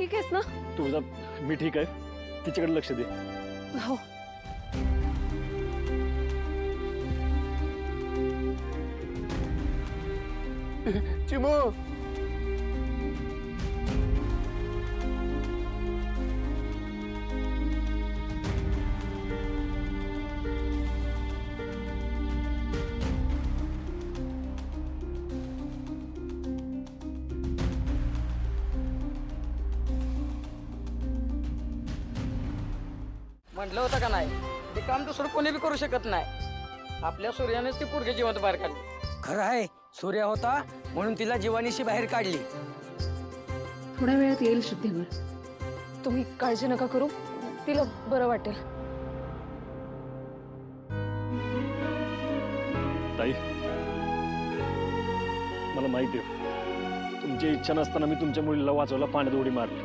ठीक आहेस ना? तुझा मी ठीक आहे, तिच्याकडे लक्ष दे. हो. चिमू, म्हटलं होतं का नाही, ते काम दुसरं कोणी बी करू शकत नाही. आपल्या सूर्यानेच ती पोरगी जिवंत बाहेर काढली. खरं आहे, सूर्य होता म्हणून तिला जीवानीशी बाहेर काढली. थोड्या वेळात येईल शुद्धीवर. तुम्ही काळजी नका करू, तिला बरं वाटेल. ताई, मला माहिती आहे तुमची इच्छा नसताना मी तुमच्या मुलीला वाचवला, पाण्यात उडी मारली.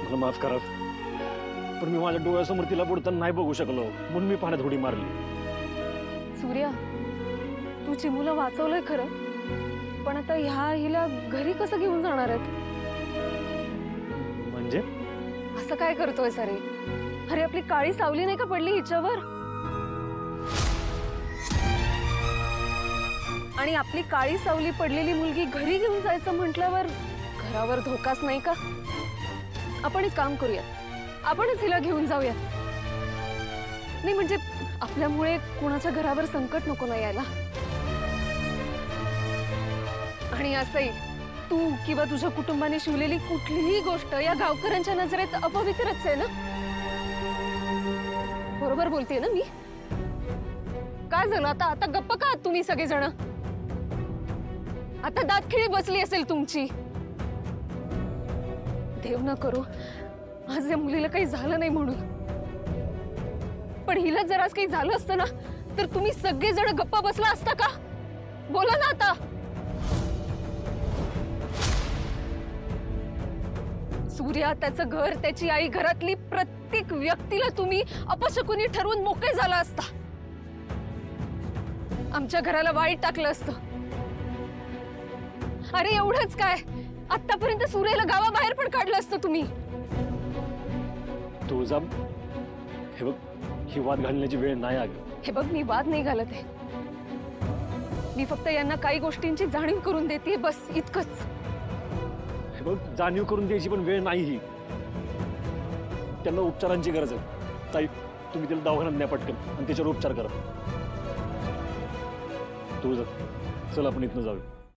मला माफ करा, पण मी माझ्या डोळ्यासमोर तिला बुडताना नाही बघू शकलो म्हणून मी पाण्यात उडी मारली. सूर्या, तू चिमूला वाचवलंय खरं, पण आता हिला घरी कसं घेऊन जाणार आहेत? म्हणजे असं काय करतोय सारे? अरे आपली काळी सावली नाही का पडली हिच्यावर? आणि आपली काळी सावली पडलेली मुलगी घरी घेऊन जायचं म्हटल्यावर घरावर धोकाच नाही का? आपण एक काम करूया, आपणच हिला घेऊन जाऊया. नाही म्हणजे आपल्यामुळे कुणाच्या घरावर संकट नको ना यायला. आणि असंही तू किंवा तुझ्या कुटुंबाने शिवलेली कुठलीही गोष्ट या गावकऱ्यांच्या नजरेत अपवित्रच आहे ना? बरोबर बोलतेय ना मी? काय झालं आता? आता गप्प का आहात तुम्ही सगळेजण? आता दातखिळी बसली असेल तुमची. देव न करो आज या मुलीला काही झालं नाही म्हणून. पण हिला जर आज काही झालं असतं ना तर तुम्ही सगळेजण गप्पा बसला असता का? बोला ना आता. सूर्या, त्याचं घर, त्याची आई, घरातली प्रत्येक व्यक्तीला तुम्ही अपशकुनी ठरवून मोकळे झाला असता. आमच्या घराला वाईट टाकलं असतं. अरे एवढंच काय, आतापर्यंत सूर्याला गावाबाहेर पण काढलं असतं तुम्ही. तुझा हे बघ, ही वाद घालण्याची वेळ नाही आली. हे बघ, मी वाद नाही घालत आहे. मी फक्त यांना काही गोष्टींची जाणीव करून देते, बस इतकंच. हे बघ, जाणीव करून द्यायची पण वेळ नाही ही. त्यांना उपचारांची गरज आहे. ताई, तुम्ही तिला दवाखान्यात न्या पटकन आणि त्याच्यावर उपचार करा. तुझं चल, आपण इथनं जाऊया.